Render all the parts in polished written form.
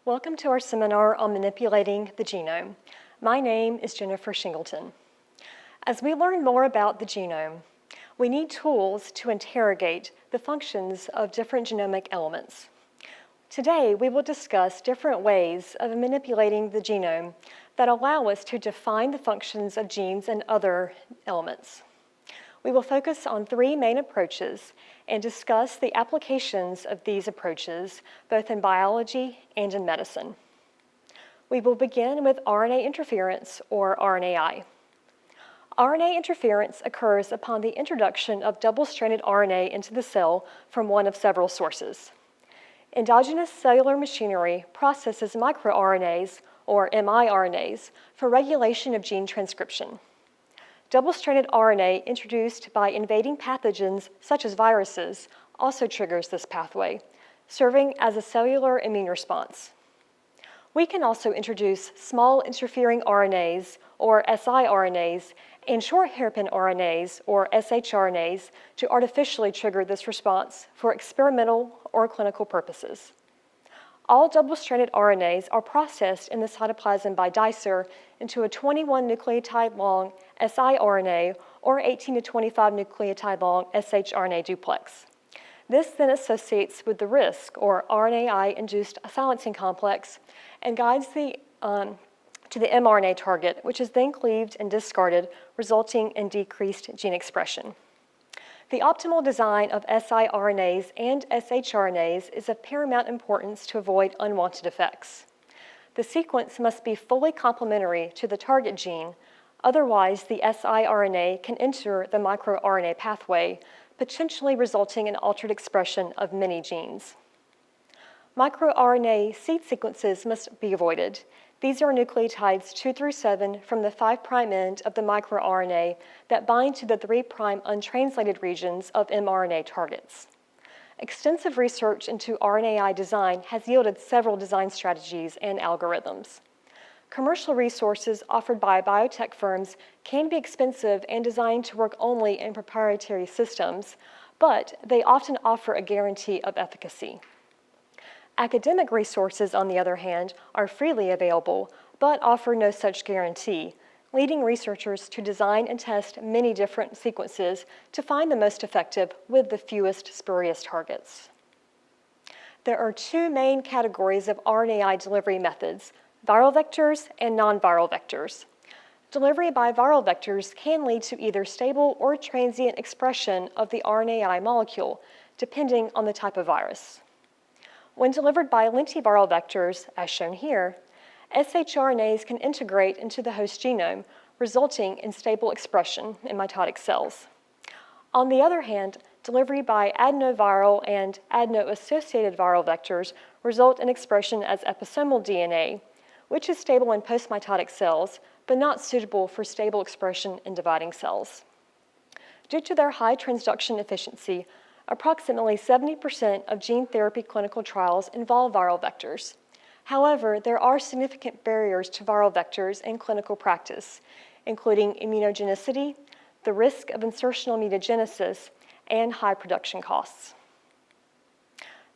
Welcome to our seminar on manipulating the genome. My name is Jennifer Shingleton. As we learn more about the genome, we need tools to interrogate the functions of different genomic elements. Today, we will discuss different ways of manipulating the genome that allow us to define the functions of genes and other elements. We will focus on three main approaches and discuss the applications of these approaches both in biology and in medicine. We will begin with RNA interference, or RNAi. RNA interference occurs upon the introduction of double-stranded RNA into the cell from one of several sources. Endogenous cellular machinery processes microRNAs, or miRNAs, for regulation of gene transcription. Double-stranded RNA introduced by invading pathogens such as viruses also triggers this pathway, serving as a cellular immune response. We can also introduce small interfering RNAs, or siRNAs, and short hairpin RNAs, or shRNAs, to artificially trigger this response for experimental or clinical purposes. All double-stranded RNAs are processed in the cytoplasm by dicer into a 21 nucleotide long siRNA or 18 to 25 nucleotide long shRNA duplex. This then associates with the RISC, or RNAi-induced silencing complex, and guides to the mRNA target, which is then cleaved and discarded, resulting in decreased gene expression. The optimal design of siRNAs and shRNAs is of paramount importance to avoid unwanted effects. The sequence must be fully complementary to the target gene, otherwise the siRNA can enter the microRNA pathway, potentially resulting in altered expression of many genes. MicroRNA seed sequences must be avoided. These are nucleotides 2 through 7 from the 5' end of the microRNA that bind to the 3' untranslated regions of mRNA targets. Extensive research into RNAi design has yielded several design strategies and algorithms. Commercial resources offered by biotech firms can be expensive and designed to work only in proprietary systems, but they often offer a guarantee of efficacy. Academic resources, on the other hand, are freely available, but offer no such guarantee, leading researchers to design and test many different sequences to find the most effective with the fewest spurious targets. There are two main categories of RNAi delivery methods: viral vectors and non-viral vectors. Delivery by viral vectors can lead to either stable or transient expression of the RNAi molecule, depending on the type of virus. When delivered by lentiviral vectors, as shown here, shRNAs can integrate into the host genome, resulting in stable expression in mitotic cells. On the other hand, delivery by adenoviral and adeno-associated viral vectors result in expression as episomal DNA, which is stable in postmitotic cells, but not suitable for stable expression in dividing cells. Due to their high transduction efficiency, approximately 70% of gene therapy clinical trials involve viral vectors. However, there are significant barriers to viral vectors in clinical practice, including immunogenicity, the risk of insertional mutagenesis, and high production costs.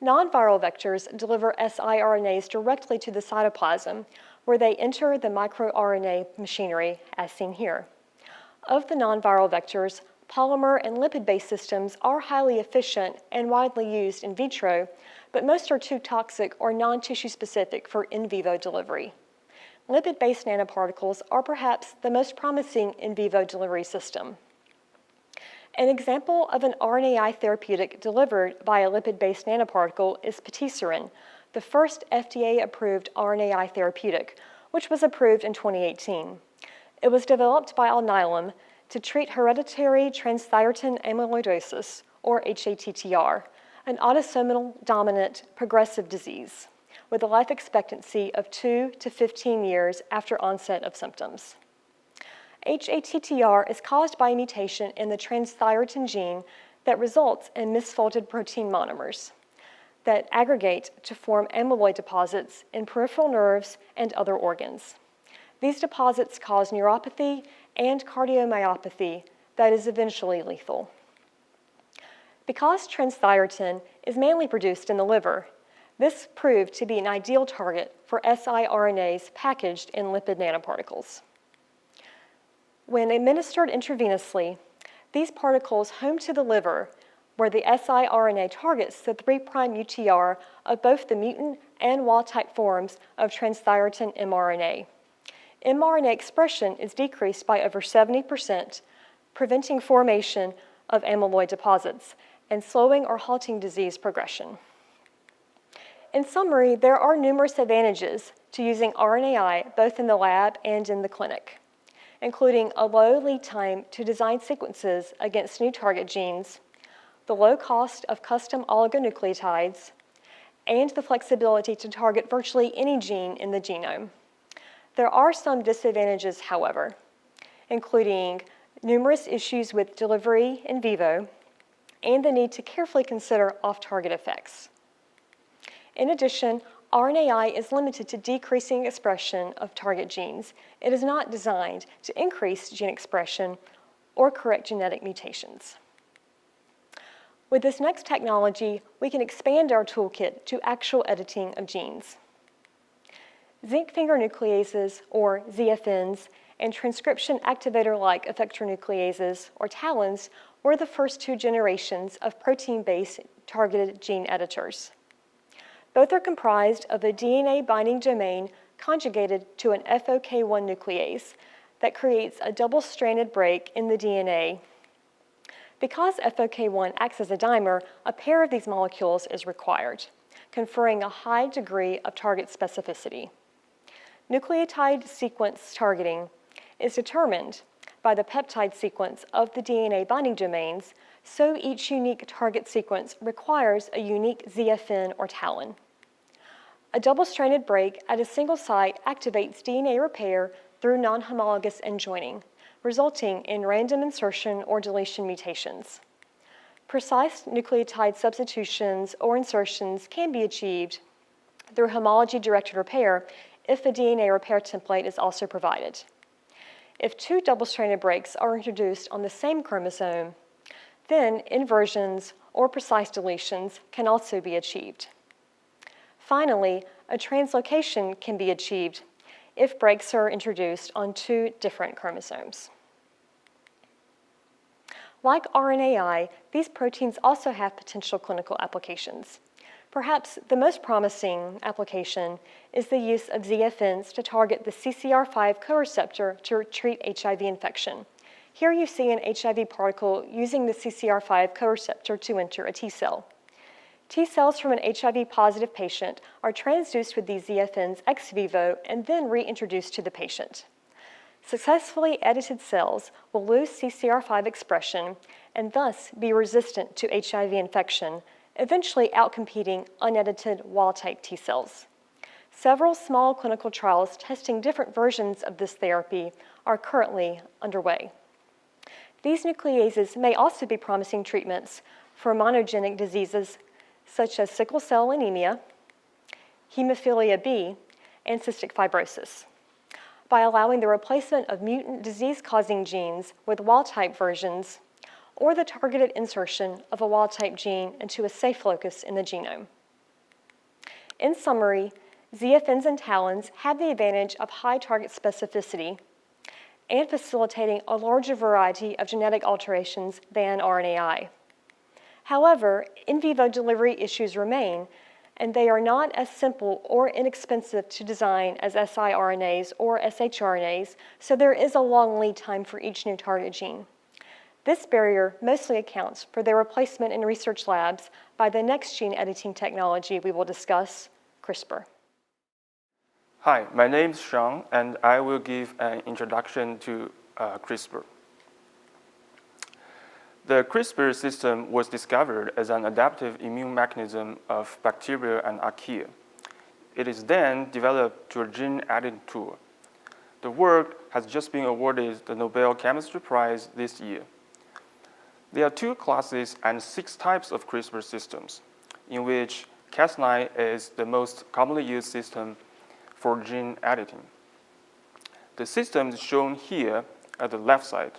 Non-viral vectors deliver siRNAs directly to the cytoplasm, where they enter the microRNA machinery, as seen here. Of the non-viral vectors, polymer and lipid-based systems are highly efficient and widely used in vitro, but most are too toxic or non-tissue specific for in vivo delivery. Lipid-based nanoparticles are perhaps the most promising in vivo delivery system. An example of an RNAi therapeutic delivered by a lipid-based nanoparticle is patisiran, the first FDA-approved RNAi therapeutic, which was approved in 2018. It was developed by Alnylam to treat hereditary transthyretin amyloidosis, or HATTR, an autosomal dominant progressive disease, with a life expectancy of 2 to 15 years after onset of symptoms. HATTR is caused by a mutation in the transthyretin gene that results in misfolded protein monomers that aggregate to form amyloid deposits in peripheral nerves and other organs. These deposits cause neuropathy and cardiomyopathy that is eventually lethal. Because transthyretin is mainly produced in the liver, This proved to be an ideal target for siRNAs packaged in lipid nanoparticles. When administered intravenously, these particles home to the liver, where the siRNA targets the 3' UTR of both the mutant and wild-type forms of transthyretin mRNA. mRNA expression is decreased by over 70%, preventing formation of amyloid deposits and slowing or halting disease progression. In summary, there are numerous advantages to using RNAi both in the lab and in the clinic, including a low lead time to design sequences against new target genes, the low cost of custom oligonucleotides, and the flexibility to target virtually any gene in the genome. There are some disadvantages, however, including numerous issues with delivery in vivo and the need to carefully consider off-target effects. In addition, RNAi is limited to decreasing expression of target genes. It is not designed to increase gene expression or correct genetic mutations. With this next technology, we can expand our toolkit to actual editing of genes. Zinc finger nucleases, or ZFNs, and transcription activator-like effector nucleases, or TALENs, were the first two generations of protein-based targeted gene editors. Both are comprised of a DNA binding domain conjugated to an FOK1 nuclease that creates a double-stranded break in the DNA. Because FOK1 acts as a dimer, a pair of these molecules is required, conferring a high degree of target specificity. Nucleotide sequence targeting is determined by the peptide sequence of the DNA binding domains, so each unique target sequence requires a unique ZFN or TALEN. A double-stranded break at a single site activates DNA repair through non-homologous end joining, resulting in random insertion or deletion mutations. Precise nucleotide substitutions or insertions can be achieved through homology-directed repair if a DNA repair template is also provided. If two double-stranded breaks are introduced on the same chromosome, then inversions or precise deletions can also be achieved. Finally, a translocation can be achieved if breaks are introduced on two different chromosomes. Like RNAi, these proteins also have potential clinical applications. Perhaps the most promising application is the use of ZFNs to target the CCR5 co-receptor to treat HIV infection. Here you see an HIV particle using the CCR5 co-receptor to enter a T cell. T cells from an HIV-positive patient are transduced with these ZFNs ex vivo and then reintroduced to the patient. Successfully edited cells will lose CCR5 expression and thus be resistant to HIV infection, eventually outcompeting unedited wild-type T cells. Several small clinical trials testing different versions of this therapy are currently underway. These nucleases may also be promising treatments for monogenic diseases such as sickle cell anemia, hemophilia B, and cystic fibrosis, by allowing the replacement of mutant disease-causing genes with wild-type versions or the targeted insertion of a wild-type gene into a safe locus in the genome. In summary, ZFNs and TALENs have the advantage of high target specificity and facilitating a larger variety of genetic alterations than RNAi. However, in vivo delivery issues remain, and they are not as simple or inexpensive to design as siRNAs or shRNAs, so there is a long lead time for each new target gene. This barrier mostly accounts for their replacement in research labs by the next gene editing technology we will discuss, CRISPR. Hi, my name is Sean, and I will give an introduction to CRISPR. The CRISPR system was discovered as an adaptive immune mechanism of bacteria and archaea. It is then developed to a gene editing tool. The work has just been awarded the Nobel Chemistry Prize this year. There are 2 classes and 6 types of CRISPR systems, in which Cas9 is the most commonly used system for gene editing. The system is shown here at the left side,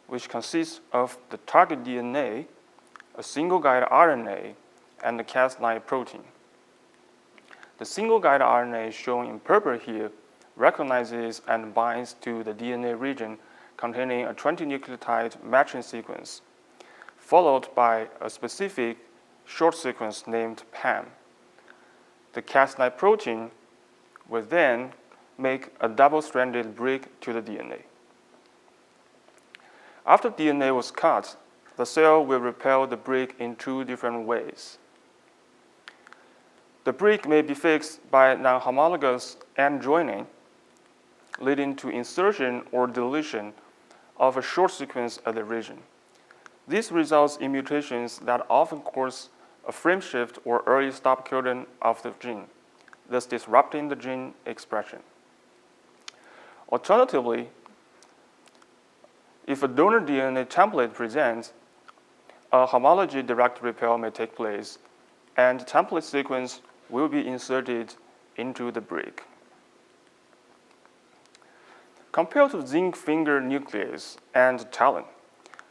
which consists of the target DNA, a single guide RNA, and the Cas9 protein. The single guide RNA shown in purple here recognizes and binds to the DNA region containing a 20 nucleotide matching sequence, followed by a specific short sequence named PAM. The Cas9 protein will then make a double-stranded break to the DNA. After DNA was cut, the cell will repel the break in two different ways. The break may be fixed by non-homologous end joining, leading to insertion or deletion of a short sequence at the region. This results in mutations that often cause a frame shift or early stop codon of the gene, thus disrupting the gene expression. Alternatively, if a donor DNA template presents, a homology direct repel may take place, and the template sequence will be inserted into the break. Compared to zinc finger nuclease and TALEN,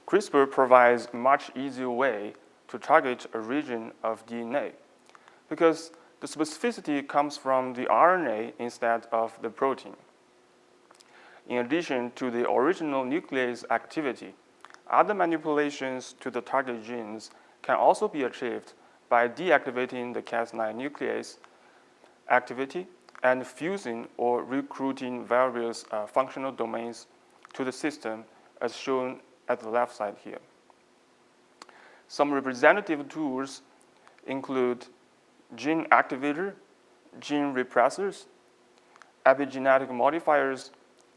CRISPR provides a much easier way to target a region of DNA because the specificity comes from the RNA instead of the protein. In addition to the original nuclease activity, other manipulations to the target genes can also be achieved by deactivating the Cas9 nuclease activity and fusing or recruiting various functional domains to the system as shown at the left side here. Some representative tools include gene activator, gene repressors, epigenetic modifiers,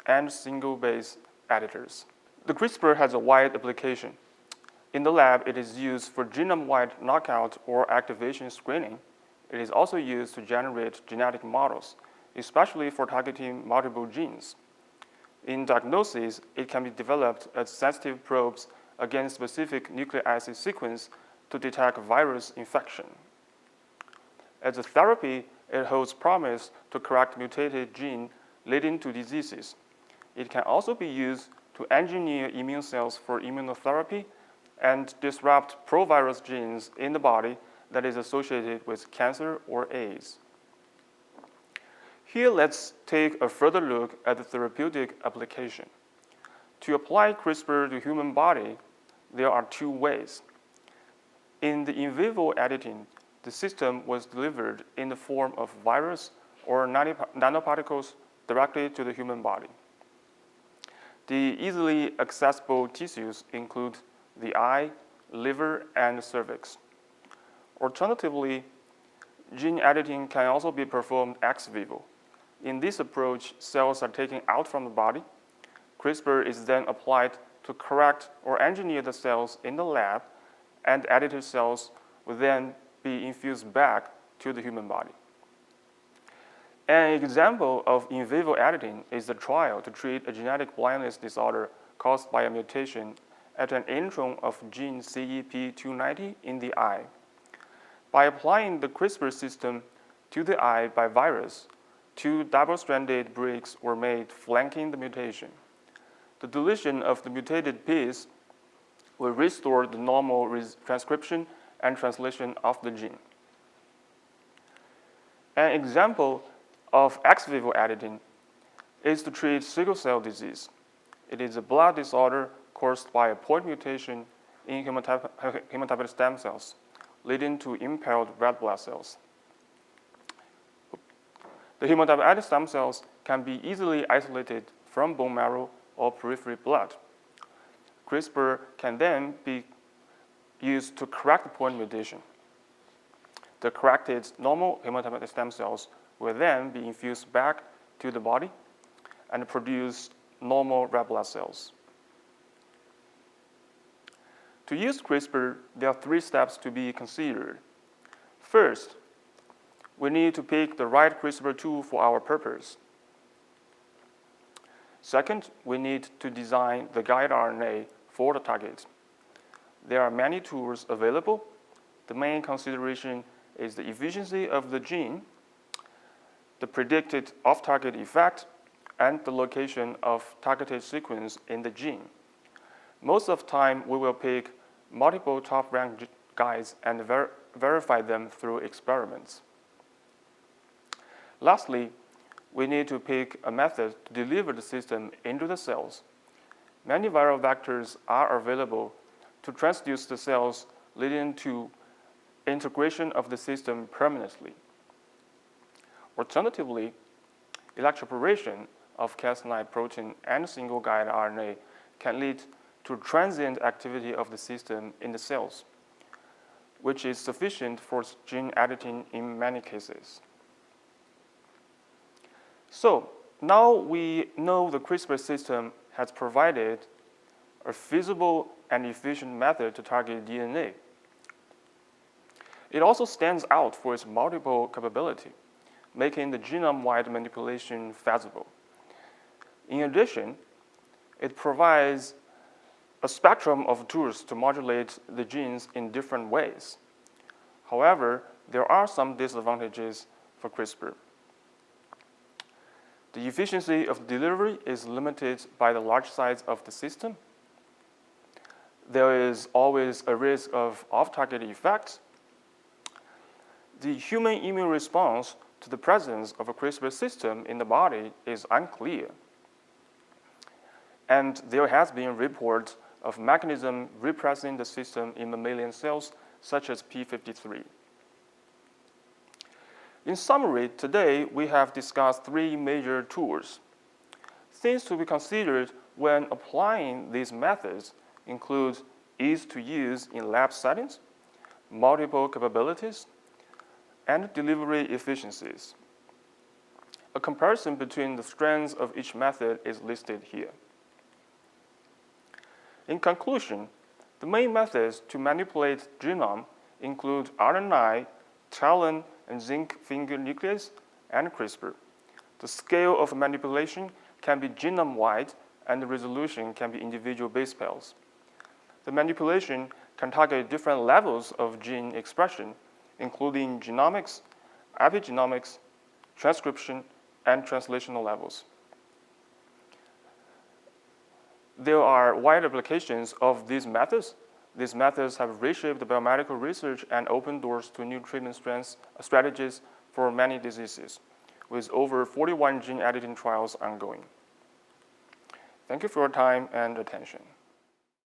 and single base editors. The CRISPR has a wide application. In the lab, it is used for genome-wide knockout or activation screening. It is also used to generate genetic models, especially for targeting multiple genes. In diagnosis, it can be developed as sensitive probes against specific nucleic acid sequence to detect virus infection. As a therapy, it holds promise to correct mutated gene leading to diseases. It can also be used to engineer immune cells for immunotherapy and disrupt pro-virus genes in the body that is associated with cancer or AIDS. Here, let's take a further look at the therapeutic application. To apply CRISPR to human body, there are two ways. In the in vivo editing, the system was delivered in the form of virus or nanoparticles directly to the human body. The easily accessible tissues include the eye, liver, and cervix. Alternatively, gene editing can also be performed ex vivo. In this approach, cells are taken out from the body. CRISPR is then applied to correct or engineer the cells in the lab, and edited cells will then be infused back to the human body. An example of in vivo editing is the trial to treat a genetic blindness disorder caused by a mutation at an intron of gene CEP290 in the eye. By applying the CRISPR system to the eye by virus, two double-stranded breaks were made flanking the mutation. The deletion of the mutated piece will restore the normal transcription and translation of the gene. An example of ex vivo editing is to treat sickle cell disease. It is a blood disorder caused by a point mutation in hematopoietic stem cells, leading to impaired red blood cells. The hematopoietic stem cells can be easily isolated from bone marrow or periphery blood. CRISPR can then be used to correct the point mutation. The corrected normal hematopoietic stem cells will then be infused back to the body and produce normal red blood cells. To use CRISPR, there are 3 steps to be considered. First, we need to pick the right CRISPR tool for our purpose. Second, we need to design the guide RNA for the target. There are many tools available. The main consideration is the efficiency of the gene, the predicted off-target effect, and the location of targeted sequence in the gene. Most of the time, we will pick multiple top-ranked guides and verify them through experiments. Lastly, we need to pick a method to deliver the system into the cells. Many viral vectors are available to transduce the cells, leading to integration of the system permanently. Alternatively, electroporation of Cas9 protein and single-guide RNA can lead to transient activity of the system in the cells, which is sufficient for gene editing in many cases. So now we know the CRISPR system has provided a feasible and efficient method to target DNA. It also stands out for its multiple capability, making the genome-wide manipulation feasible. In addition, it provides a spectrum of tools to modulate the genes in different ways. However, there are some disadvantages for CRISPR. The efficiency of delivery is limited by the large size of the system. There is always a risk of off-target effects. The human immune response to the presence of a CRISPR system in the body is unclear. And there has been reports of mechanism repressing the system in mammalian cells, such as p53. In summary, today we have discussed three major tools. Things to be considered when applying these methods include ease to use in lab settings, multiple capabilities, and delivery efficiencies. A comparison between the strengths of each method is listed here. In conclusion, the main methods to manipulate genome include RNA, TALEN, and zinc finger nuclease, and CRISPR. The scale of manipulation can be genome-wide, and the resolution can be individual base pairs. The manipulation can target different levels of gene expression, including genomics, epigenomics, transcription, and translational levels. There are wide applications of these methods. These methods have reshaped biomedical research and opened doors to new treatment strategies for many diseases, with over 41 gene editing trials ongoing. Thank you for your time and attention.